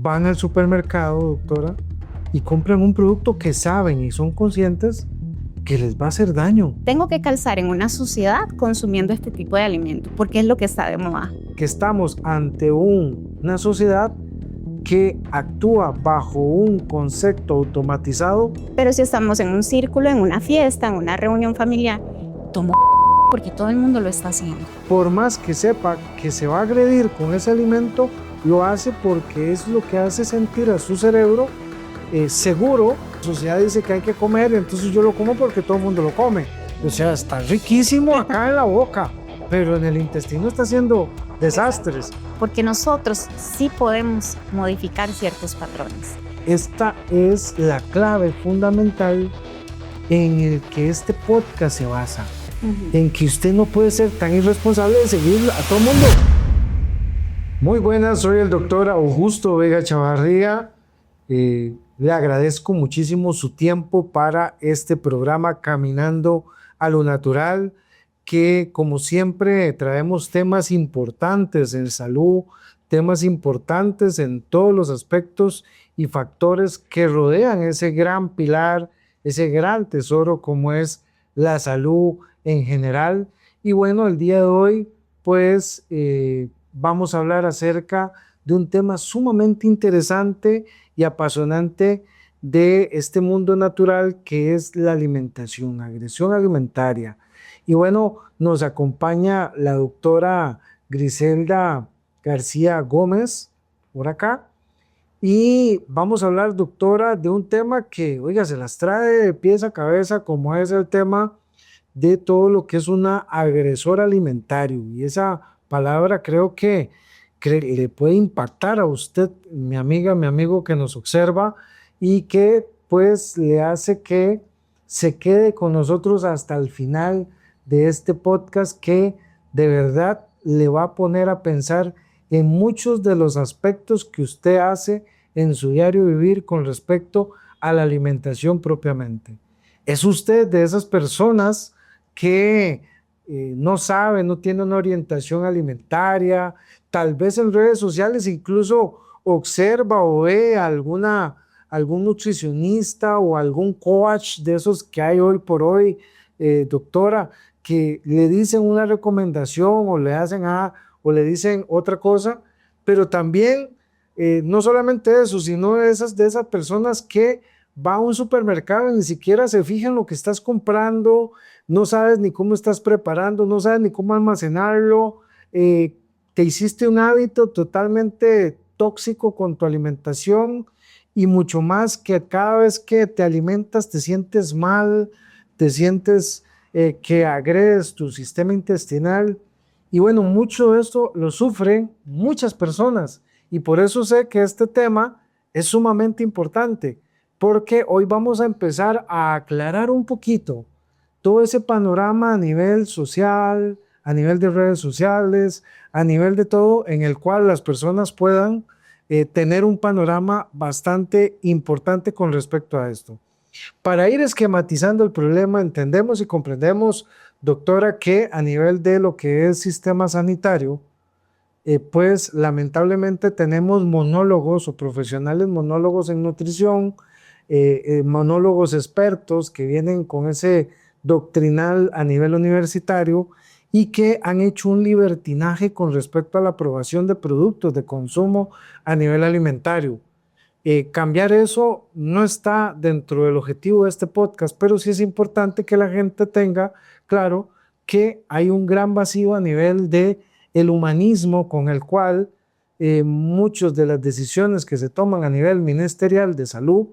van al supermercado, doctora, y compran un producto que saben y son conscientes que les va a hacer daño. Tengo que calzar en una sociedad consumiendo este tipo de alimentos porque es lo que está de moda. Que estamos ante una sociedad que actúa bajo un concepto automatizado. Pero si estamos en un círculo, en una fiesta, en una reunión familiar, tomo porque todo el mundo lo está haciendo. Por más que sepa que se va a agredir con ese alimento, lo hace porque es lo que hace sentir a su cerebro seguro. La sociedad dice que hay que comer, entonces yo lo como porque todo el mundo lo come. O sea, está riquísimo acá en la boca, pero en el intestino está haciendo desastres. Porque nosotros sí podemos modificar ciertos patrones. Esta es la clave fundamental en el que este podcast se basa. En que usted no puede ser tan irresponsable de seguir a todo el mundo. Muy buenas, soy el doctor Augusto Vega Chavarría. Le agradezco muchísimo su tiempo para este programa Caminando a lo Natural, que como siempre traemos temas importantes en salud, temas importantes en todos los aspectos y factores que rodean ese gran pilar, ese gran tesoro como es la salud en general. Y bueno, el día de hoy pues vamos a hablar acerca de un tema sumamente interesante y apasionante de este mundo natural que es la alimentación, agresión alimentaria. Y bueno, nos acompaña la doctora Griselda García Gómez por acá. Y vamos a hablar, doctora, de un tema que, oiga, se las trae de pies a cabeza, como es el tema de todo lo que es una agresor alimentario. Y esa palabra creo que le puede impactar a usted, mi amiga, mi amigo que nos observa y que pues le hace que se quede con nosotros hasta el final de este podcast, que de verdad le va a poner a pensar en muchos de los aspectos que usted hace en su diario vivir con respecto a la alimentación propiamente. ¿Es usted de esas personas que no sabe, no tiene una orientación alimentaria? Tal vez en redes sociales incluso observa o ve algún nutricionista o algún coach de esos que hay hoy por hoy, doctora, que le dicen una recomendación o le hacen o le dicen otra cosa, pero también no solamente eso, sino de esas personas que va a un supermercado y ni siquiera se fija en lo que estás comprando, no sabes ni cómo estás preparando, no sabes ni cómo almacenarlo, te hiciste un hábito totalmente tóxico con tu alimentación y mucho más, que cada vez que te alimentas te sientes mal, te sientes que agredes tu sistema intestinal. Y bueno, mucho de esto lo sufren muchas personas y por eso sé que este tema es sumamente importante, porque hoy vamos a empezar a aclarar un poquito todo ese panorama a nivel social, a nivel de redes sociales, a nivel de todo, en el cual las personas puedan tener un panorama bastante importante con respecto a esto. Para ir esquematizando el problema, entendemos y comprendemos, doctora, que a nivel de lo que es sistema sanitario, pues lamentablemente tenemos monólogos o profesionales monólogos en nutrición, monólogos expertos que vienen con ese doctrinal a nivel universitario y que han hecho un libertinaje con respecto a la aprobación de productos de consumo a nivel alimentario. Cambiar eso no está dentro del objetivo de este podcast, pero sí es importante que la gente tenga claro que hay un gran vacío a nivel de el humanismo con el cual muchas de las decisiones que se toman a nivel ministerial de salud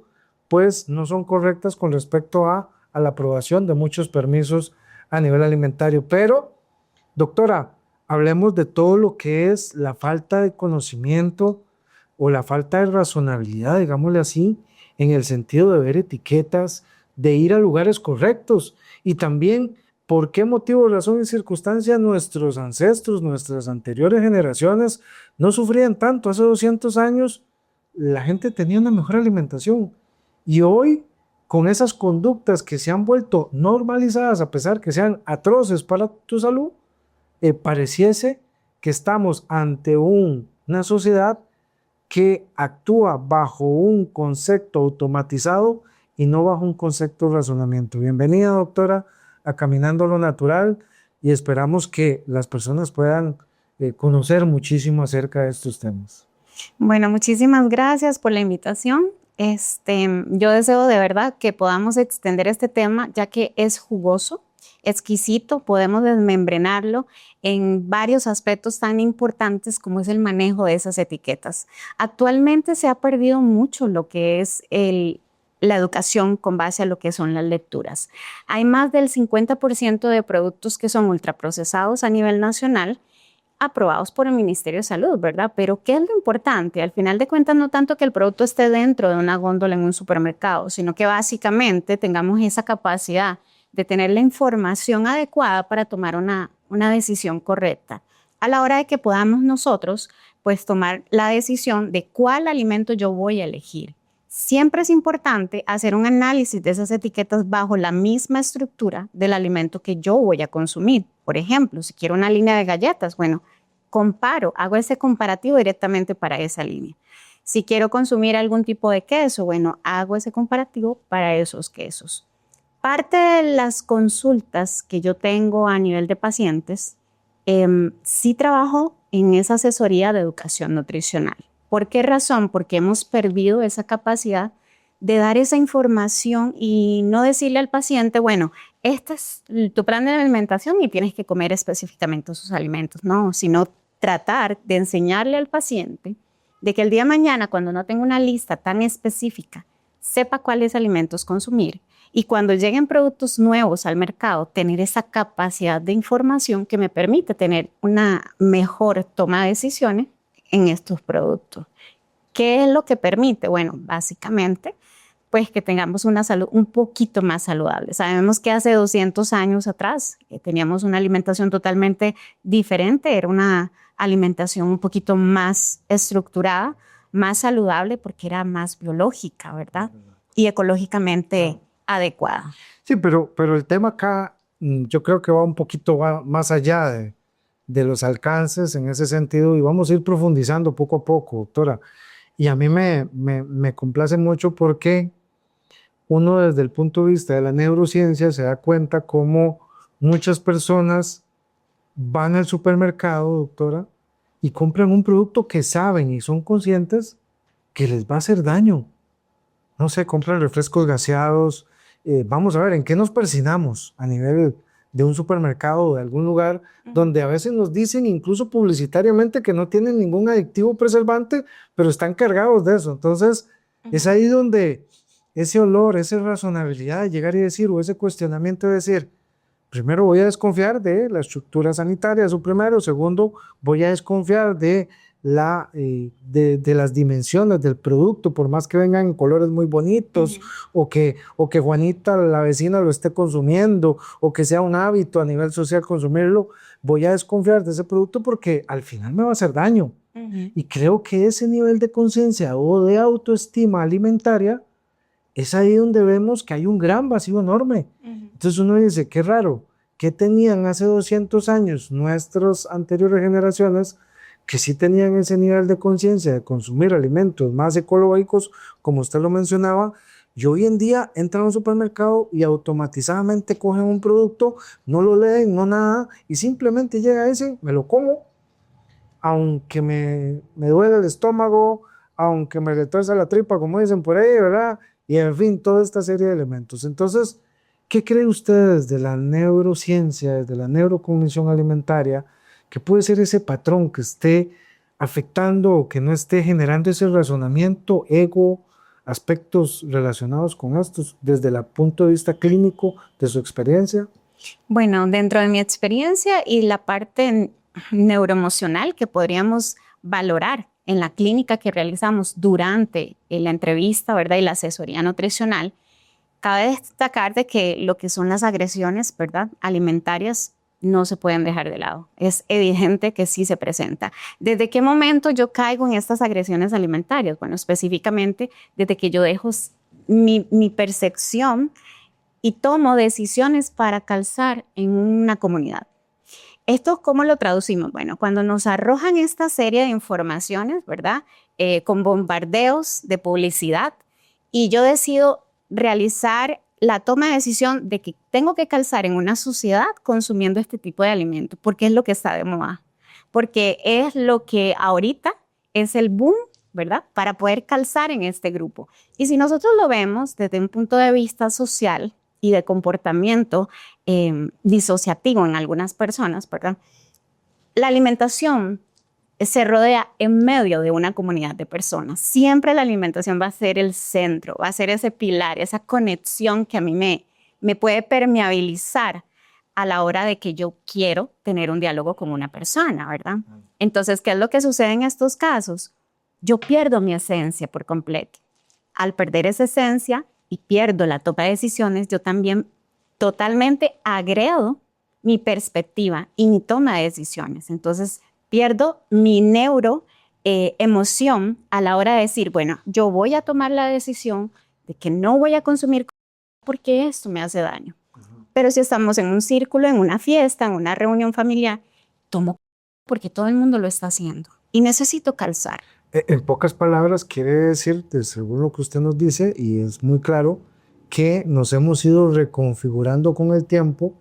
pues no son correctas con respecto a la aprobación de muchos permisos a nivel alimentario. Pero, doctora, hablemos de todo lo que es la falta de conocimiento o la falta de razonabilidad, digámosle así, en el sentido de ver etiquetas, de ir a lugares correctos y también por qué motivo, razón y circunstancia nuestros ancestros, nuestras anteriores generaciones no sufrían tanto. Hace 200 años la gente tenía una mejor alimentación y hoy con esas conductas que se han vuelto normalizadas a pesar que sean atroces para tu salud, pareciese que estamos ante una sociedad que actúa bajo un concepto automatizado y no bajo un concepto de razonamiento. Bienvenida, doctora, a Caminando lo Natural, y esperamos que las personas puedan conocer muchísimo acerca de estos temas. Bueno, muchísimas gracias por la invitación. Yo deseo de verdad que podamos extender este tema, ya que es jugoso, exquisito, podemos desmembrenarlo en varios aspectos tan importantes como es el manejo de esas etiquetas. Actualmente se ha perdido mucho lo que es la educación con base a lo que son las lecturas. Hay más del 50% de productos que son ultraprocesados a nivel nacional, aprobados por el Ministerio de Salud, ¿verdad? Pero ¿qué es lo importante? Al final de cuentas, no tanto que el producto esté dentro de una góndola en un supermercado, sino que básicamente tengamos esa capacidad de tener la información adecuada para tomar una decisión correcta. A la hora de que podamos nosotros, pues, tomar la decisión de cuál alimento yo voy a elegir. Siempre es importante hacer un análisis de esas etiquetas bajo la misma estructura del alimento que yo voy a consumir. Por ejemplo, si quiero una línea de galletas, bueno, hago ese comparativo directamente para esa línea. Si quiero consumir algún tipo de queso, bueno, hago ese comparativo para esos quesos. Parte de las consultas que yo tengo a nivel de pacientes, sí trabajo en esa asesoría de educación nutricional. ¿Por qué razón? Porque hemos perdido esa capacidad de dar esa información y no decirle al paciente, bueno, este es tu plan de alimentación y tienes que comer específicamente esos alimentos. No, sino tratar de enseñarle al paciente de que el día de mañana, cuando no tenga una lista tan específica, sepa cuáles alimentos consumir, y cuando lleguen productos nuevos al mercado, tener esa capacidad de información que me permite tener una mejor toma de decisiones en estos productos. ¿Qué es lo que permite? Bueno, básicamente, pues que tengamos una salud un poquito más saludable. Sabemos que hace 200 años atrás teníamos una alimentación totalmente diferente, era una alimentación un poquito más estructurada, más saludable, porque era más biológica, ¿verdad? Y ecológicamente adecuada. Sí, pero el tema acá yo creo que va un poquito más allá de los alcances en ese sentido, y vamos a ir profundizando poco a poco, doctora. Y a mí me complace mucho porque uno, desde el punto de vista de la neurociencia, se da cuenta cómo muchas personas van al supermercado, doctora, y compran un producto que saben y son conscientes que les va a hacer daño. No sé, compran refrescos gaseados. Vamos a ver, ¿en qué nos persinamos a nivel de un supermercado o de algún lugar donde a veces nos dicen incluso publicitariamente que no tienen ningún aditivo preservante, pero están cargados de eso? Entonces, es ahí donde ese olor, esa razonabilidad de llegar y decir, o ese cuestionamiento de decir, primero voy a desconfiar de la estructura sanitaria, eso primero. Segundo, voy a desconfiar de las dimensiones del producto, por más que vengan en colores muy bonitos, o que Juanita, la vecina, lo esté consumiendo, o que sea un hábito a nivel social consumirlo. Voy a desconfiar de ese producto porque al final me va a hacer daño. Y creo que ese nivel de conciencia o de autoestima alimentaria es ahí donde vemos que hay un gran vacío enorme. Entonces uno dice, qué raro, ¿qué tenían hace 200 años nuestras anteriores generaciones que sí tenían ese nivel de conciencia de consumir alimentos más ecológicos, como usted lo mencionaba? Y hoy en día entran a un supermercado y automatizadamente cogen un producto, no lo leen, no nada, y simplemente llega ese, me lo como, aunque me duele el estómago, aunque me retuerza la tripa, como dicen por ahí, ¿verdad? Y en fin, toda esta serie de elementos. Entonces, ¿qué cree usted desde la neurociencia, desde la neurocognición alimentaria, que puede ser ese patrón que esté afectando o que no esté generando ese razonamiento, ego, aspectos relacionados con estos, desde el punto de vista clínico de su experiencia? Bueno, dentro de mi experiencia y la parte neuroemocional que podríamos valorar en la clínica que realizamos durante la entrevista, ¿verdad? Y la asesoría nutricional, cabe destacar de que lo que son las agresiones, ¿verdad?, alimentarias, no se pueden dejar de lado. Es evidente que sí se presenta. ¿Desde qué momento yo caigo en estas agresiones alimentarias? Bueno, específicamente desde que yo dejo mi percepción y tomo decisiones para calzar en una comunidad. ¿Esto cómo lo traducimos? Bueno, cuando nos arrojan esta serie de informaciones, ¿verdad? con bombardeos de publicidad, y yo decido realizar la toma de decisión de que tengo que calzar en una sociedad consumiendo este tipo de alimentos, porque es lo que está de moda, porque es lo que ahorita es el boom, ¿verdad? Para poder calzar en este grupo. Y si nosotros lo vemos desde un punto de vista social y de comportamiento disociativo en algunas personas, ¿verdad? La alimentación se rodea en medio de una comunidad de personas. Siempre la alimentación va a ser el centro, va a ser ese pilar, esa conexión que a mí me puede permeabilizar a la hora de que yo quiero tener un diálogo con una persona, ¿verdad? Entonces, ¿qué es lo que sucede en estos casos? Yo pierdo mi esencia por completo. Al perder esa esencia y pierdo la toma de decisiones, yo también totalmente agredo mi perspectiva y mi toma de decisiones. Entonces, pierdo mi emoción a la hora de decir, bueno, yo voy a tomar la decisión de que no voy a consumir porque esto me hace daño. Pero si estamos en un círculo, en una fiesta, en una reunión familiar, tomo porque todo el mundo lo está haciendo y necesito calzar. En pocas palabras, quiere decir, según lo que usted nos dice, y es muy claro, que nos hemos ido reconfigurando con el tiempo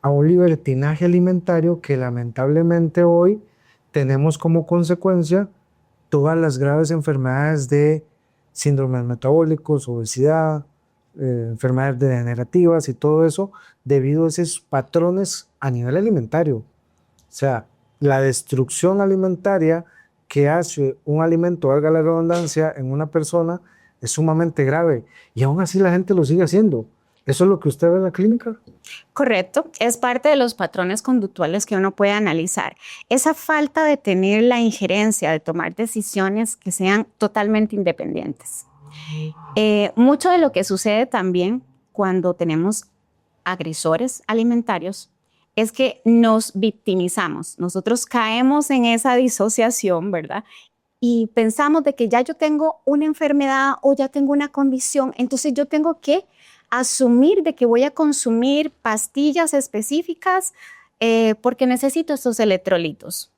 a un libertinaje alimentario que lamentablemente hoy tenemos como consecuencia todas las graves enfermedades de síndromes metabólicos, obesidad, enfermedades degenerativas y todo eso debido a esos patrones a nivel alimentario. O sea, la destrucción alimentaria que hace un alimento, valga la redundancia, en una persona es sumamente grave y aún así la gente lo sigue haciendo. ¿Eso es lo que usted ve en la clínica? Correcto, es parte de los patrones conductuales que uno puede analizar. Esa falta de tener la injerencia, de tomar decisiones que sean totalmente independientes. Mucho de lo que sucede también cuando tenemos agresores alimentarios es que nos victimizamos. Nosotros caemos en esa disociación, ¿verdad? Y pensamos de que ya yo tengo una enfermedad o ya tengo una condición, entonces yo tengo que asumir de que voy a consumir pastillas específicas porque necesito estos electrolitos.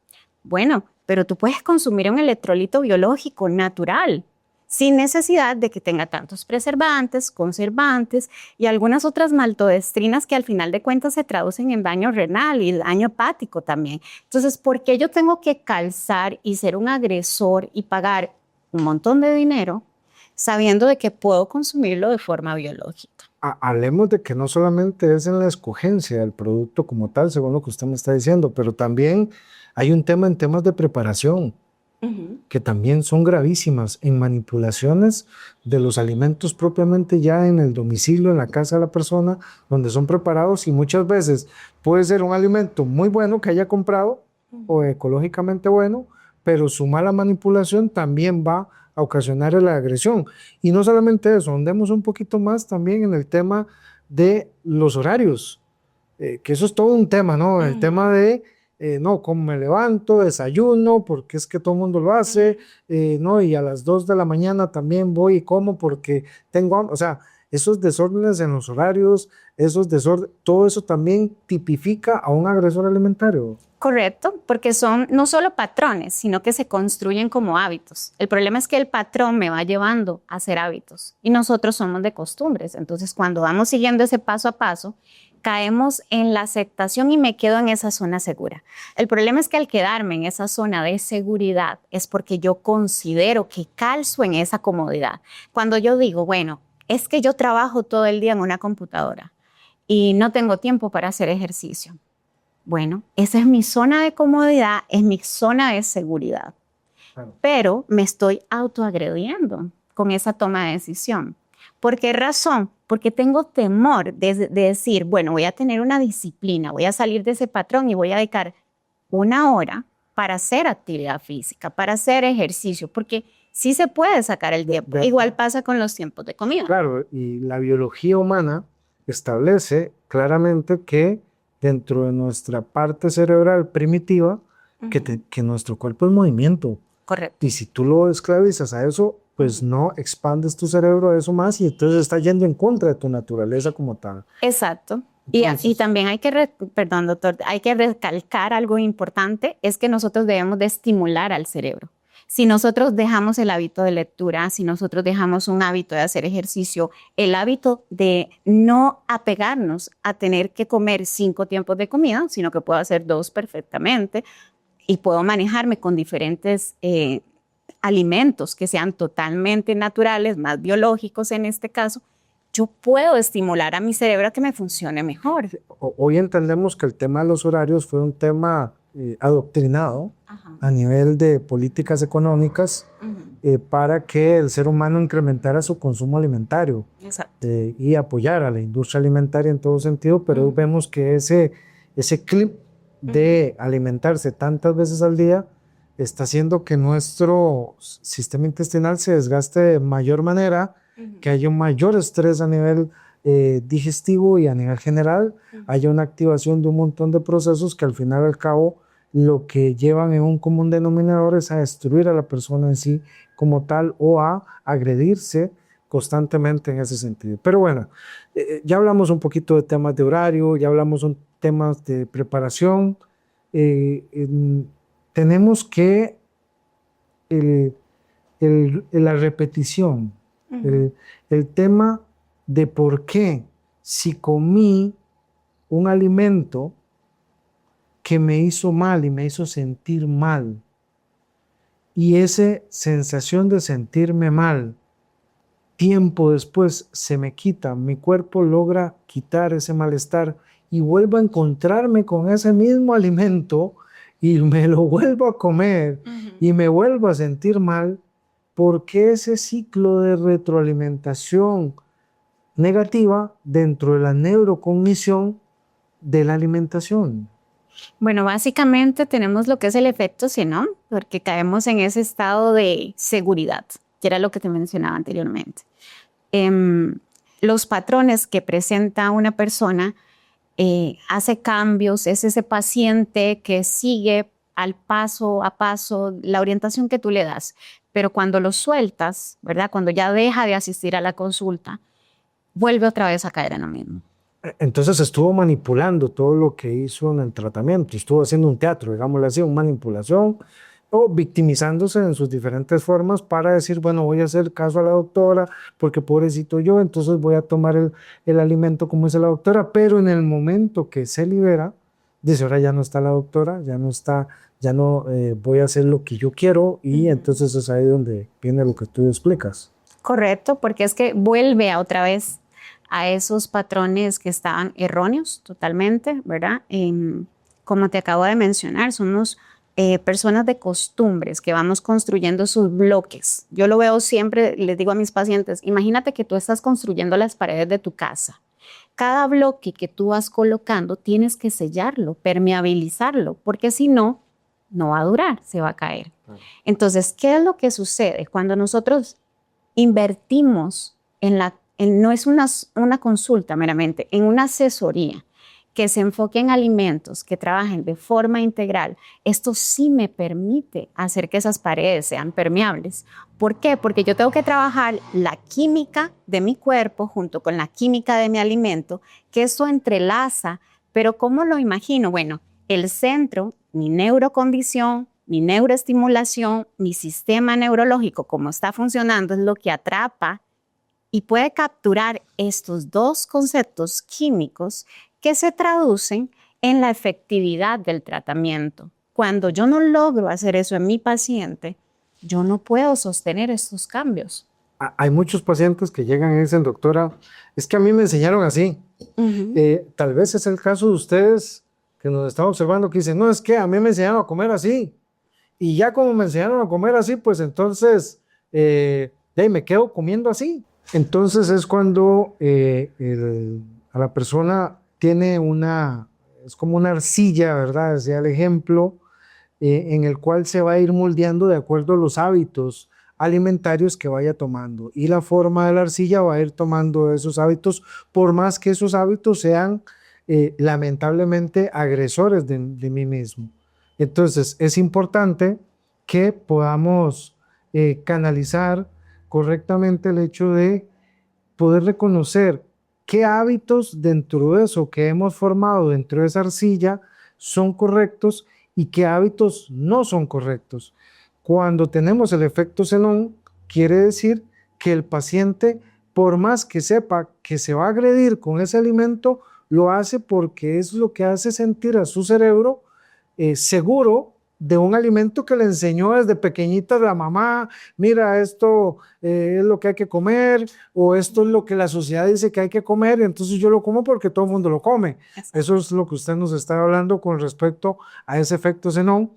Bueno, pero tú puedes consumir un electrolito biológico natural sin necesidad de que tenga tantos preservantes, conservantes y algunas otras maltodextrinas que al final de cuentas se traducen en daño renal y daño hepático también. Entonces, ¿por qué yo tengo que calzar y ser un agresor y pagar un montón de dinero sabiendo de que puedo consumirlo de forma biológica? Hablemos de que no solamente es en la escogencia del producto como tal, según lo que usted me está diciendo, pero también hay un tema en temas de preparación, que también son gravísimas en manipulaciones de los alimentos propiamente ya en el domicilio, en la casa de la persona, donde son preparados y muchas veces puede ser un alimento muy bueno que haya comprado o ecológicamente bueno, pero su mala manipulación también va a ocasionar la agresión. Y no solamente eso, andemos un poquito más también en el tema de los horarios, que eso es todo un tema, ¿no? El tema de no, cómo me levanto, desayuno, porque es que todo el mundo lo hace, no, y a las 2 de la mañana también voy y como porque tengo hambre. O sea, esos desórdenes en los horarios, todo eso también tipifica a un agresor alimentario. Correcto, porque son no solo patrones, sino que se construyen como hábitos. El problema es que el patrón me va llevando a hacer hábitos y nosotros somos de costumbres. Entonces, cuando vamos siguiendo ese paso a paso, caemos en la aceptación y me quedo en esa zona segura. El problema es que al quedarme en esa zona de seguridad es porque yo considero que calzo en esa comodidad. Cuando yo digo, bueno, es que yo trabajo todo el día en una computadora y no tengo tiempo para hacer ejercicio. Bueno, esa es mi zona de comodidad, es mi zona de seguridad. Claro. Pero me estoy autoagrediendo con esa toma de decisión. ¿Por qué razón? Porque tengo temor de decir, bueno, voy a tener una disciplina, voy a salir de ese patrón y voy a dedicar 1 hora para hacer actividad física, para hacer ejercicio, porque sí se puede sacar el tiempo. Igual pasa con los tiempos de comida. Claro, y la biología humana establece claramente que dentro de nuestra parte cerebral primitiva, que nuestro cuerpo es movimiento. Correcto. Y si tú lo esclavizas a eso, pues no expandes tu cerebro a eso más y entonces estás yendo en contra de tu naturaleza como tal. Exacto. Y también hay que, perdón, doctor, hay que recalcar algo importante, es que nosotros debemos de estimular al cerebro. Si nosotros dejamos el hábito de lectura, si nosotros dejamos un hábito de hacer ejercicio, el hábito de no apegarnos a tener que comer 5 tiempos de comida, sino que puedo hacer 2 perfectamente y puedo manejarme con diferentes alimentos que sean totalmente naturales, más biológicos en este caso, yo puedo estimular a mi cerebro a que me funcione mejor. Hoy entendemos que el tema de los horarios fue un tema adoctrinado a nivel de políticas económicas para que el ser humano incrementara su consumo alimentario y apoyara a la industria alimentaria en todo sentido, pero vemos que ese clip de alimentarse tantas veces al día está haciendo que nuestro sistema intestinal se desgaste de mayor manera, que haya un mayor estrés a nivel digestivo y a nivel general, haya una activación de un montón de procesos que al final y al cabo lo que llevan en un común denominador es a destruir a la persona en sí como tal o a agredirse constantemente en ese sentido. Pero bueno, ya hablamos un poquito de temas de horario, ya hablamos de temas de preparación. Tenemos que la repetición, el tema de por qué si comí un alimento que me hizo mal y me hizo sentir mal, y esa sensación de sentirme mal, tiempo después se me quita, mi cuerpo logra quitar ese malestar y vuelvo a encontrarme con ese mismo alimento y me lo vuelvo a comer y me vuelvo a sentir mal, porque ese ciclo de retroalimentación negativa dentro de la neurocognición de la alimentación. Bueno, básicamente tenemos lo que es el efecto Zenón, porque caemos en ese estado de seguridad, que era lo que te mencionaba anteriormente. Los patrones que presenta una persona hace cambios, es ese paciente que sigue al paso a paso la orientación que tú le das, pero cuando lo sueltas, ¿verdad? Cuando ya deja de asistir a la consulta, vuelve otra vez a caer en lo mismo. Entonces estuvo manipulando todo lo que hizo en el tratamiento, estuvo haciendo un teatro, digámosle así, una manipulación o victimizándose en sus diferentes formas para decir, bueno, voy a hacer caso a la doctora porque pobrecito yo, entonces voy a tomar el alimento como dice la doctora, pero en el momento que se libera, dice, ahora ya no está la doctora, ya no está, ya no voy a hacer lo que yo quiero y entonces es ahí donde viene lo que tú explicas. Correcto, porque es que vuelve a otra vez a esos patrones que estaban erróneos totalmente, ¿verdad? Como te acabo de mencionar, somos personas de costumbres que vamos construyendo sus bloques. Yo lo veo siempre, les digo a mis pacientes, imagínate que tú estás construyendo las paredes de tu casa. Cada bloque que tú vas colocando tienes que sellarlo, permeabilizarlo, porque si no, no va a durar, se va a caer. Entonces, ¿qué es lo que sucede cuando nosotros invertimos no es una consulta meramente, en una asesoría que se enfoque en alimentos, que trabajen de forma integral? Esto sí me permite hacer que esas paredes sean permeables. ¿Por qué? Porque yo tengo que trabajar la química de mi cuerpo junto con la química de mi alimento, que eso entrelaza, pero ¿cómo lo imagino? Bueno, el centro, mi neurocondición, mi neuroestimulación, mi sistema neurológico, cómo está funcionando, es lo que atrapa y puede capturar estos dos conceptos químicos que se traducen en la efectividad del tratamiento. Cuando yo no logro hacer eso en mi paciente, yo no puedo sostener estos cambios. Hay muchos pacientes que llegan y dicen, doctora, es que a mí me enseñaron así. Tal vez es el caso de ustedes que nos están observando que dicen, no, es que a mí me enseñaron a comer así. Y ya como me enseñaron a comer así, pues entonces me quedo comiendo así. Entonces es cuando a la persona tiene es como una arcilla, ¿verdad? Decía el ejemplo, en el cual se va a ir moldeando de acuerdo a los hábitos alimentarios que vaya tomando. Y la forma de la arcilla va a ir tomando esos hábitos, por más que esos hábitos sean lamentablemente agresores de mí mismo. Entonces es importante que podamos canalizar correctamente el hecho de poder reconocer qué hábitos dentro de eso que hemos formado dentro de esa arcilla son correctos y qué hábitos no son correctos. Cuando tenemos el efecto Zenón, quiere decir que el paciente, por más que sepa que se va a agredir con ese alimento, lo hace porque es lo que hace sentir a su cerebro seguro de un alimento que le enseñó desde pequeñita la mamá. Mira, esto es lo que hay que comer, o esto es lo que la sociedad dice que hay que comer, entonces yo lo como porque todo el mundo lo come. Exacto. Eso es lo que usted nos está hablando con respecto a ese efecto Zenón.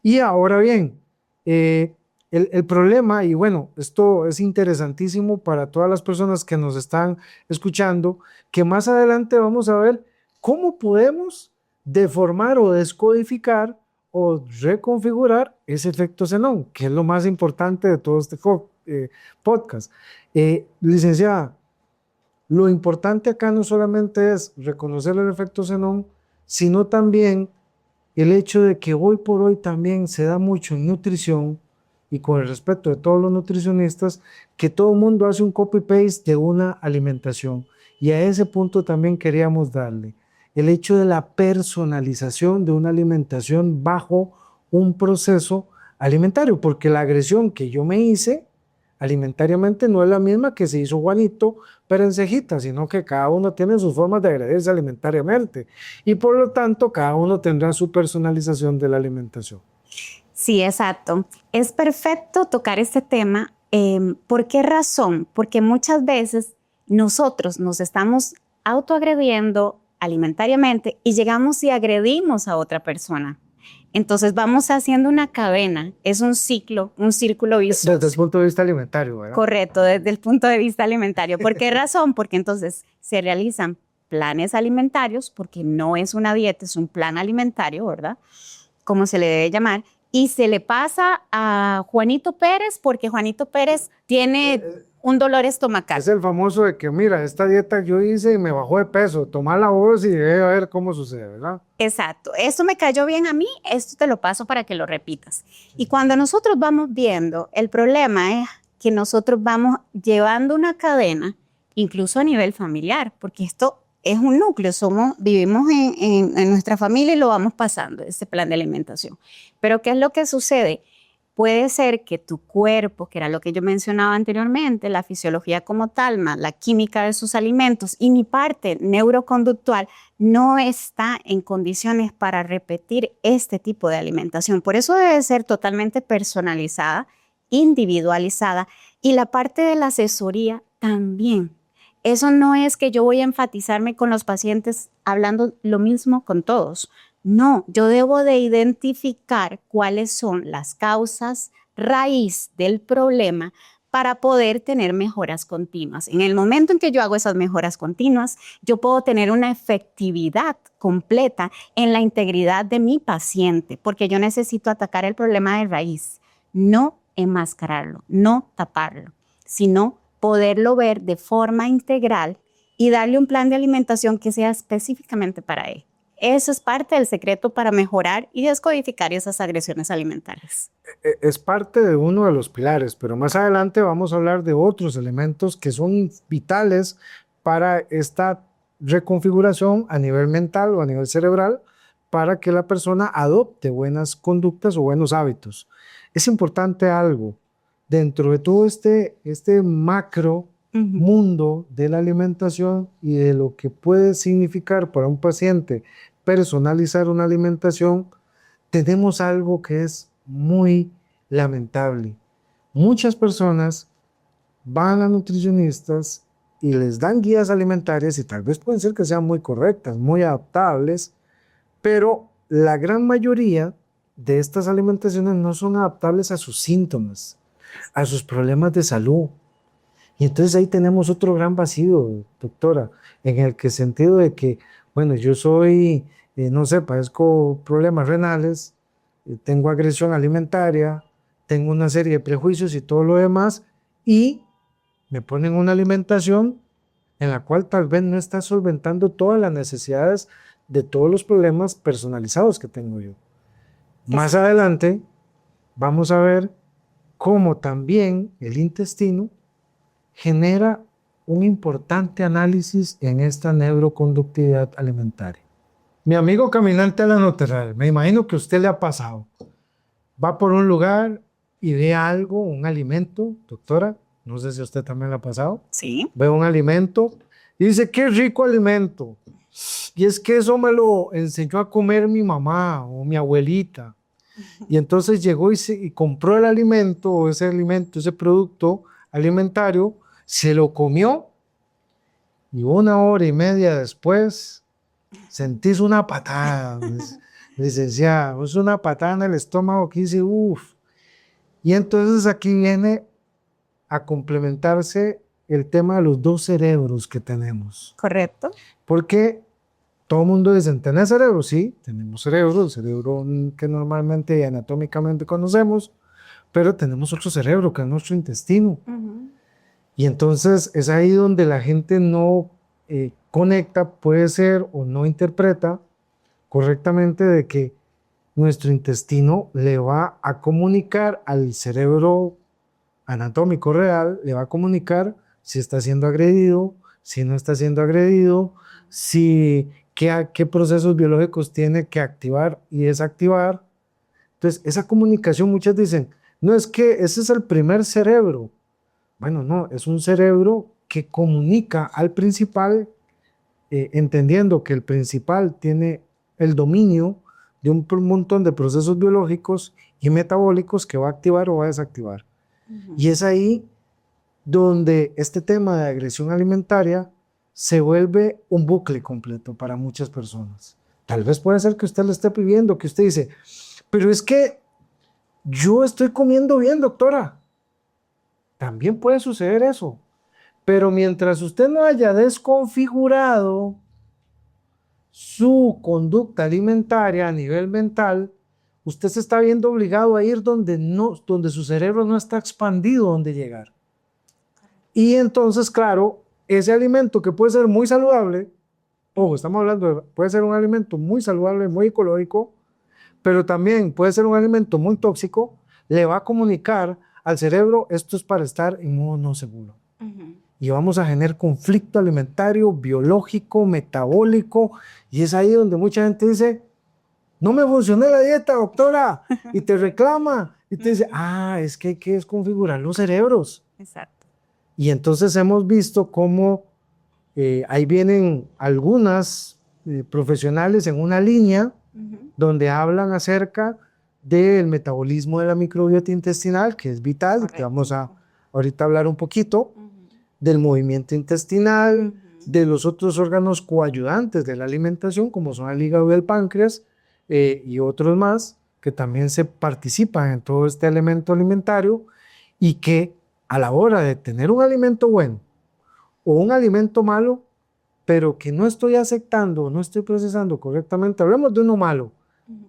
Y ahora bien, el problema, y bueno, esto es interesantísimo para todas las personas que nos están escuchando, que más adelante vamos a ver cómo podemos deformar o descodificar o reconfigurar ese efecto Zenón, que es lo más importante de todo este podcast. Licenciada, lo importante acá no solamente es reconocer el efecto Zenón, sino también el hecho de que hoy por hoy también se da mucho en nutrición, y con el respeto de todos los nutricionistas, que todo el mundo hace un copy-paste de una alimentación. Y a ese punto también queríamos darle el hecho de la personalización de una alimentación bajo un proceso alimentario, porque la agresión que yo me hice alimentariamente no es la misma que se hizo Juanito Perencejita, sino que cada uno tiene sus formas de agredirse alimentariamente y por lo tanto cada uno tendrá su personalización de la alimentación. Sí, exacto. Es perfecto tocar este tema. ¿Por qué razón? Porque muchas veces nosotros nos estamos autoagrediendo alimentariamente y llegamos y agredimos a otra persona. Entonces vamos haciendo una cadena, es un ciclo, un círculo vicioso. Desde el punto de vista alimentario, ¿verdad? Correcto, desde el punto de vista alimentario. ¿Por qué razón? Porque entonces se realizan planes alimentarios, porque no es una dieta, es un plan alimentario, ¿verdad? Como se le debe llamar. Y se le pasa a Juanito Pérez porque Juanito Pérez tiene un dolor estomacal. Es el famoso de que, mira, esta dieta yo hice y me bajó de peso, toma la voz y ve a ver cómo sucede, ¿verdad? Exacto, esto me cayó bien a mí, esto te lo paso para que lo repitas. Y cuando nosotros vamos viendo, el problema es que nosotros vamos llevando una cadena, incluso a nivel familiar, porque esto es un núcleo, vivimos en nuestra familia y lo vamos pasando, este plan de alimentación. Pero ¿qué es lo que sucede? Puede ser que tu cuerpo, que era lo que yo mencionaba anteriormente, la fisiología como tal, más la química de sus alimentos y mi parte neuroconductual no está en condiciones para repetir este tipo de alimentación. Por eso debe ser totalmente personalizada, individualizada y la parte de la asesoría también. Eso no es que yo voy a enfatizarme con los pacientes hablando lo mismo con todos. No, yo debo de identificar cuáles son las causas raíz del problema para poder tener mejoras continuas. En el momento en que yo hago esas mejoras continuas, yo puedo tener una efectividad completa en la integridad de mi paciente, porque yo necesito atacar el problema de raíz, no enmascararlo, no taparlo, sino poderlo ver de forma integral y darle un plan de alimentación que sea específicamente para él. Eso es parte del secreto para mejorar y descodificar esas agresiones alimentarias. Es parte de uno de los pilares, pero más adelante vamos a hablar de otros elementos que son vitales para esta reconfiguración a nivel mental o a nivel cerebral para que la persona adopte buenas conductas o buenos hábitos. Es importante algo, dentro de todo este macro mundo de la alimentación y de lo que puede significar para un paciente personalizar una alimentación, tenemos algo que es muy lamentable. Muchas personas van a nutricionistas y les dan guías alimentarias y tal vez pueden ser que sean muy correctas, muy adaptables, pero la gran mayoría de estas alimentaciones no son adaptables a sus síntomas, a sus problemas de salud. Y entonces ahí tenemos otro gran vacío, doctora, en el que sentido de que, bueno, yo soy, no sé, padezco problemas renales, tengo agresión alimentaria, tengo una serie de prejuicios y todo lo demás, y me ponen una alimentación en la cual tal vez no está solventando todas las necesidades de todos los problemas personalizados que tengo yo. Más adelante vamos a ver cómo también el intestino genera un importante análisis en esta neuroconductividad alimentaria. Mi amigo caminante a la natural, me imagino que a usted le ha pasado. Va por un lugar y ve algo, un alimento, doctora, no sé si a usted también le ha pasado, Sí. ve un alimento y dice, qué rico alimento. Y es que eso me lo enseñó a comer mi mamá o mi abuelita. Y entonces llegó y compró el alimento, ese producto alimentario, se lo comió y 1 hora y media después sentís una patada, licenciada, es una patada en el estómago que dice, uff. Y entonces aquí viene a complementarse el tema de los dos cerebros que tenemos. Correcto. Porque todo el mundo dice, ¿tenés cerebro? Sí, tenemos cerebro, el cerebro que normalmente y anatómicamente conocemos, pero tenemos otro cerebro que es nuestro intestino. Y entonces es ahí donde la gente no conecta, puede ser o no interpreta correctamente de que nuestro intestino le va a comunicar al cerebro anatómico real, le va a comunicar si está siendo agredido, si no está siendo agredido, qué procesos biológicos tiene que activar y desactivar. Entonces, esa comunicación, muchas dicen, no es que ese es el primer cerebro. Bueno, no, es un cerebro que comunica al principal, entendiendo que el principal tiene el dominio de un montón de procesos biológicos y metabólicos que va a activar o va a desactivar. Y es ahí donde este tema de agresión alimentaria se vuelve un bucle completo para muchas personas. Tal vez puede ser que usted lo esté pidiendo, que usted dice, pero es que yo estoy comiendo bien, doctora. También puede suceder eso. Pero mientras usted no haya desconfigurado su conducta alimentaria a nivel mental, usted se está viendo obligado a ir donde su cerebro no está expandido donde llegar. Y entonces, claro, ese alimento que puede ser muy saludable, ojo, estamos hablando puede ser un alimento muy saludable, muy ecológico, pero también puede ser un alimento muy tóxico, le va a comunicar al cerebro, esto es para estar en modo no seguro. Y vamos a generar conflicto alimentario, biológico, metabólico, y es ahí donde mucha gente dice, no me funcionó la dieta, doctora, y te reclama, y te dice, es que hay que desconfigurar los cerebros. Exacto. Y entonces hemos visto cómo ahí vienen algunas profesionales en una línea donde hablan acerca del metabolismo de la microbiota intestinal, que es vital. Correcto. Que vamos a ahorita hablar un poquito, del movimiento intestinal, de los otros órganos coayudantes de la alimentación, como son el hígado y el páncreas, y otros más, que también se participan en todo este elemento alimentario, y que a la hora de tener un alimento bueno o un alimento malo, pero que no estoy aceptando, no estoy procesando correctamente, hablemos de uno malo.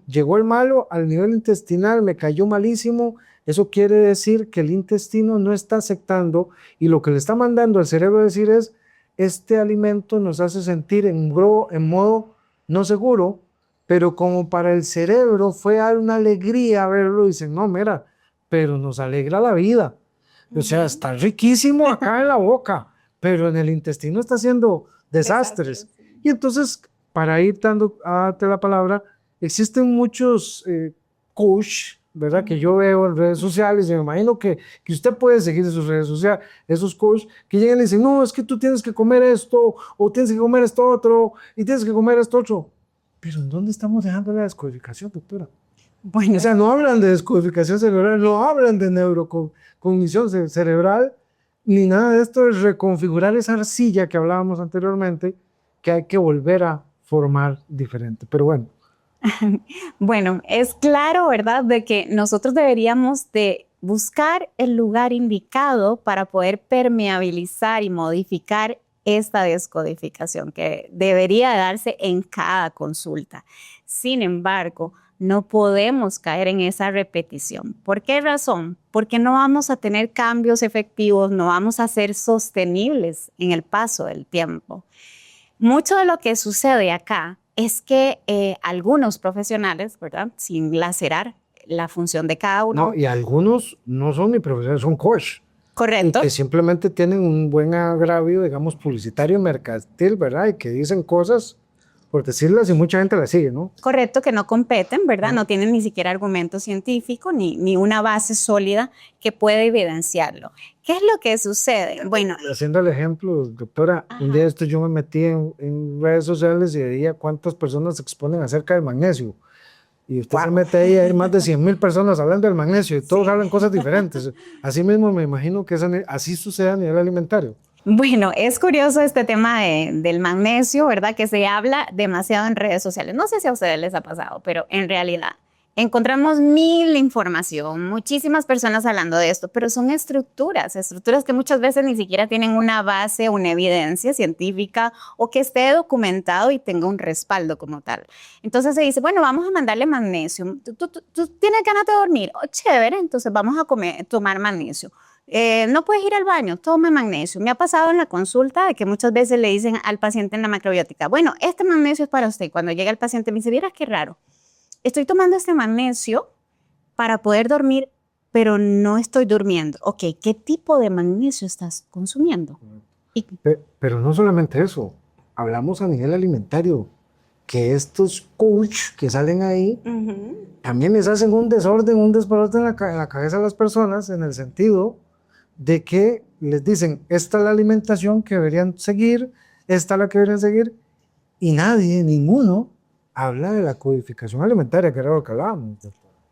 Llegó el malo al nivel intestinal, me cayó malísimo, eso quiere decir que el intestino no está aceptando y lo que le está mandando al cerebro a decir es, este alimento nos hace sentir en modo no seguro, pero como para el cerebro fue una alegría verlo, dicen, no, mira, pero nos alegra la vida. O sea, está riquísimo acá en la boca, pero en el intestino está haciendo desastres. Y entonces, para ir dándote la palabra, existen muchos coach, ¿verdad? Que yo veo en redes sociales y me imagino que usted puede seguir en sus redes sociales, esos coach que llegan y dicen, no, es que tú tienes que comer esto, o tienes que comer esto otro, y tienes que comer esto otro. Pero ¿en dónde estamos dejando la descodificación, doctora? Bueno, o sea, no hablan de descodificación cerebral, no hablan de neurocognición cerebral, ni nada de esto, es reconfigurar esa arcilla que hablábamos anteriormente, que hay que volver a formar diferente. Pero bueno. Bueno, es claro, ¿verdad?, de que nosotros deberíamos de buscar el lugar indicado para poder permeabilizar y modificar esta descodificación que debería darse en cada consulta. Sin embargo, no podemos caer en esa repetición. ¿Por qué razón? Porque no vamos a tener cambios efectivos, no vamos a ser sostenibles en el paso del tiempo. Mucho de lo que sucede acá es que algunos profesionales, ¿verdad?, sin lacerar la función de cada uno. No, y algunos no son ni profesionales, son coach. Correcto. Y que simplemente tienen un buen agravio, digamos, publicitario, mercantil, ¿verdad? Y que dicen cosas por decirlo así, mucha gente la sigue, ¿no? Correcto, que no competen, ¿verdad? No tienen ni siquiera argumento científico ni una base sólida que pueda evidenciarlo. ¿Qué es lo que sucede? Bueno, haciendo el ejemplo, doctora, un día esto yo me metí en redes sociales y veía cuántas personas se exponen acerca del magnesio. Y usted se mete ahí, hay más de 100,000 personas hablando del magnesio y todos hablan cosas diferentes. Así mismo me imagino que así sucede a nivel alimentario. Bueno, es curioso este tema del magnesio, ¿verdad? Que se habla demasiado en redes sociales. No sé si a ustedes les ha pasado, pero en realidad encontramos mil información, muchísimas personas hablando de esto, pero son estructuras que muchas veces ni siquiera tienen una base, una evidencia científica o que esté documentado y tenga un respaldo como tal. Entonces se dice, bueno, vamos a mandarle magnesio. ¿Tú tienes ganas de dormir? Oh, chévere, entonces vamos a tomar magnesio. No puedes ir al baño, tome magnesio. Me ha pasado en la consulta de que muchas veces le dicen al paciente en la macrobiótica, bueno, este magnesio es para usted. Cuando llega el paciente me dice, vieras qué raro, estoy tomando este magnesio para poder dormir, pero no estoy durmiendo. Ok, ¿qué tipo de magnesio estás consumiendo? Pero no solamente eso, hablamos a nivel alimentario, que estos coach que salen ahí también les hacen un desorden, un desbarato en la cabeza de las personas, en el sentido de que les dicen, esta es la alimentación que deberían seguir, esta es la que deberían seguir, y nadie, ninguno, habla de la codificación alimentaria, que era lo que hablábamos.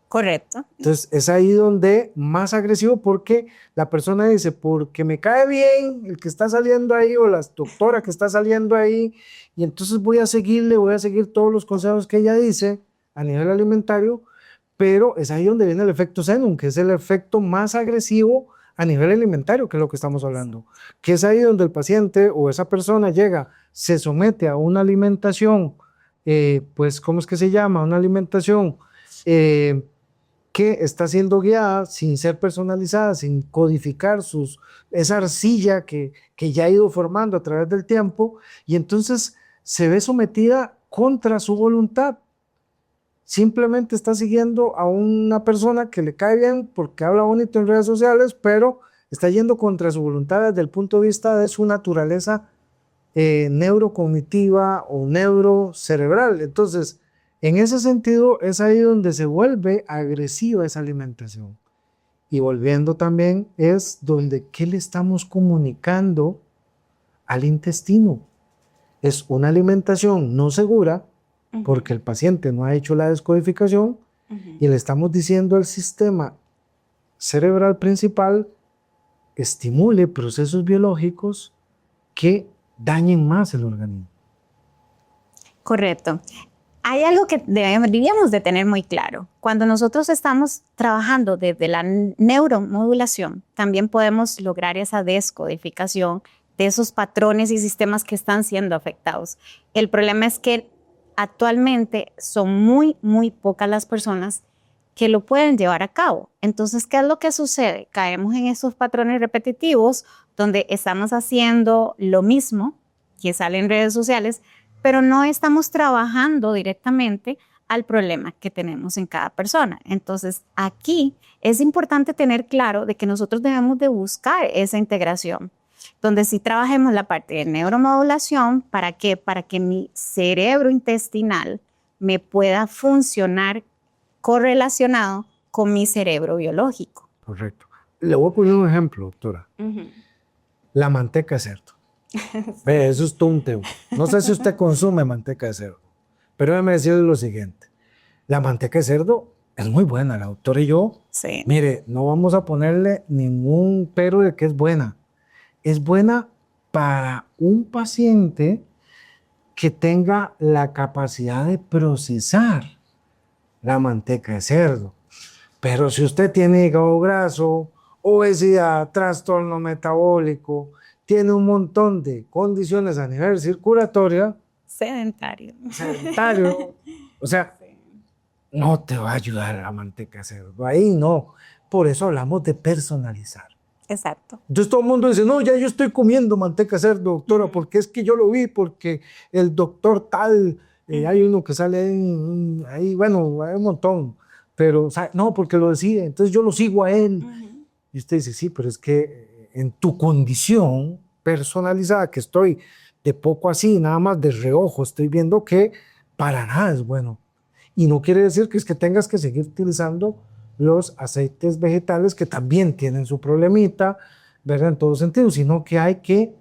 Correcto. Entonces es ahí donde más agresivo, porque la persona dice, porque me cae bien el que está saliendo ahí o la doctora que está saliendo ahí, y entonces voy a seguir todos los consejos que ella dice a nivel alimentario, pero es ahí donde viene el efecto Zenum, que es el efecto más agresivo a nivel alimentario, que es lo que estamos hablando, que es ahí donde el paciente o esa persona llega, se somete a una alimentación, pues, ¿cómo es que se llama? Una alimentación que está siendo guiada sin ser personalizada, sin codificar esa arcilla que ya ha ido formando a través del tiempo, y entonces se ve sometida contra su voluntad. Simplemente está siguiendo a una persona que le cae bien porque habla bonito en redes sociales, pero está yendo contra su voluntad desde el punto de vista de su naturaleza neurocognitiva o neurocerebral. Entonces, en ese sentido, es ahí donde se vuelve agresiva esa alimentación. Y volviendo también, es donde ¿qué le estamos comunicando al intestino? Es una alimentación no segura, porque el paciente no ha hecho la descodificación, y le estamos diciendo al sistema cerebral principal, estimule procesos biológicos que dañen más el organismo. Correcto. Hay algo que deberíamos de tener muy claro. Cuando nosotros estamos trabajando desde la neuromodulación, también podemos lograr esa descodificación de esos patrones y sistemas que están siendo afectados. El problema es que actualmente son muy, muy pocas las personas que lo pueden llevar a cabo. Entonces, ¿qué es lo que sucede? Caemos en esos patrones repetitivos donde estamos haciendo lo mismo que sale en redes sociales, pero no estamos trabajando directamente al problema que tenemos en cada persona. Entonces, aquí es importante tener claro de que nosotros debemos de buscar esa integración, donde sí trabajemos la parte de neuromodulación. ¿Para qué? Para que mi cerebro intestinal me pueda funcionar correlacionado con mi cerebro biológico. Correcto. Le voy a poner un ejemplo, doctora. La manteca de cerdo. Ve, eso es todo un tema. No sé si usted consume manteca de cerdo, pero déjeme decirle lo siguiente. La manteca de cerdo es muy buena, la doctora y yo. Sí. Mire, no vamos a ponerle ningún pero de que es buena. Es buena para un paciente que tenga la capacidad de procesar la manteca de cerdo. Pero si usted tiene hígado graso, obesidad, trastorno metabólico, tiene un montón de condiciones a nivel circulatorio, Sedentario. O sea, no te va a ayudar la manteca de cerdo. Ahí no. Por eso hablamos de personalizar. Exacto. Entonces todo el mundo dice, no, ya yo estoy comiendo manteca de cerdo, doctora, porque es que yo lo vi, porque el doctor tal, hay uno que sale ahí, bueno, hay un montón, pero no, porque lo decide, entonces yo lo sigo a él. Y usted dice, sí, pero es que en tu condición personalizada, que estoy de poco así, nada más de reojo, estoy viendo que para nada es bueno. Y no quiere decir que es que tengas que seguir utilizando los aceites vegetales que también tienen su problemita, ¿verdad? En todo sentido, sino que hay que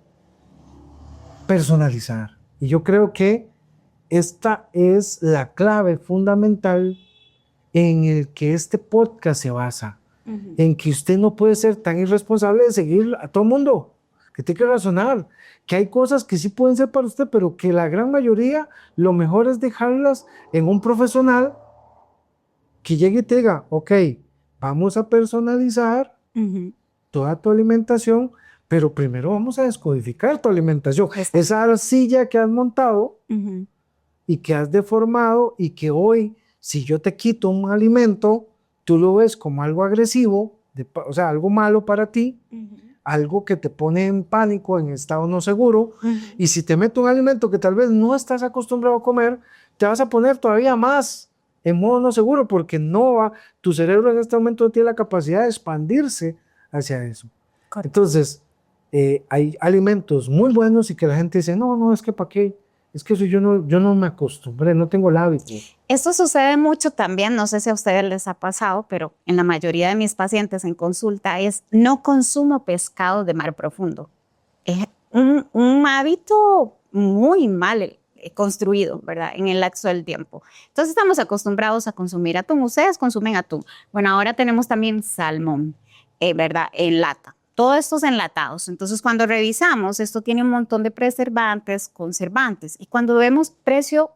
personalizar. Y yo creo que esta es la clave fundamental en el que este podcast se basa, en que usted no puede ser tan irresponsable de seguir a todo el mundo, que tiene que razonar, que hay cosas que sí pueden ser para usted, pero que la gran mayoría, lo mejor es dejarlas en un profesional que llegue y te diga, ok, vamos a personalizar toda tu alimentación, pero primero vamos a descodificar tu alimentación. Exacto. Esa arcilla que has montado y que has deformado y que hoy, si yo te quito un alimento, tú lo ves como algo agresivo, o sea, algo malo para ti, algo que te pone en pánico, en estado no seguro, y si te meto un alimento que tal vez no estás acostumbrado a comer, te vas a poner todavía más en modo no seguro, porque tu cerebro en este momento no tiene la capacidad de expandirse hacia eso. Correcto. Entonces, hay alimentos muy buenos y que la gente dice, no, es que ¿para qué? Es que eso yo no me acostumbré, no tengo el hábito. Esto sucede mucho también, no sé si a ustedes les ha pasado, pero en la mayoría de mis pacientes en consulta es no consumo pescado de mar profundo. Es un hábito muy mal construido, ¿verdad? En el lapso del tiempo. Entonces estamos acostumbrados a consumir atún. Ustedes consumen atún. Bueno, ahora tenemos también salmón, ¿verdad? En lata. Todos estos enlatados. Entonces, cuando revisamos, esto tiene un montón de preservantes, conservantes. Y cuando vemos precio,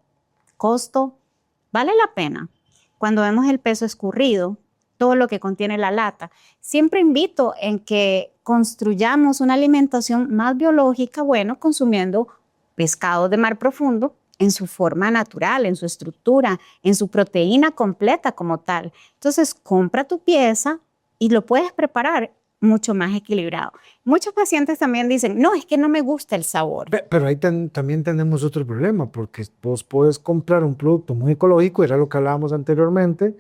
costo, vale la pena. Cuando vemos el peso escurrido, todo lo que contiene la lata, siempre invito en que construyamos una alimentación más biológica, bueno, consumiendo pescado de mar profundo en su forma natural, en su estructura, en su proteína completa como tal. Entonces, compra tu pieza y lo puedes preparar mucho más equilibrado. Muchos pacientes también dicen, no, es que no me gusta el sabor. Pero ahí también tenemos otro problema, porque vos puedes comprar un producto muy ecológico, era lo que hablábamos anteriormente,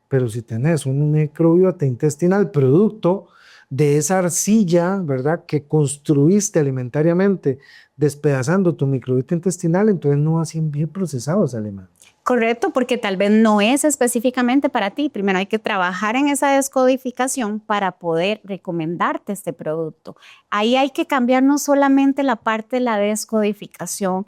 pero si tenés un microbiota intestinal producto de esa arcilla, ¿verdad?, que construiste alimentariamente, despedazando tu microbiota intestinal, entonces no hacen bien procesados alimentos. Correcto, porque tal vez no es específicamente para ti. Primero hay que trabajar en esa descodificación para poder recomendarte este producto. Ahí hay que cambiar no solamente la parte de la descodificación,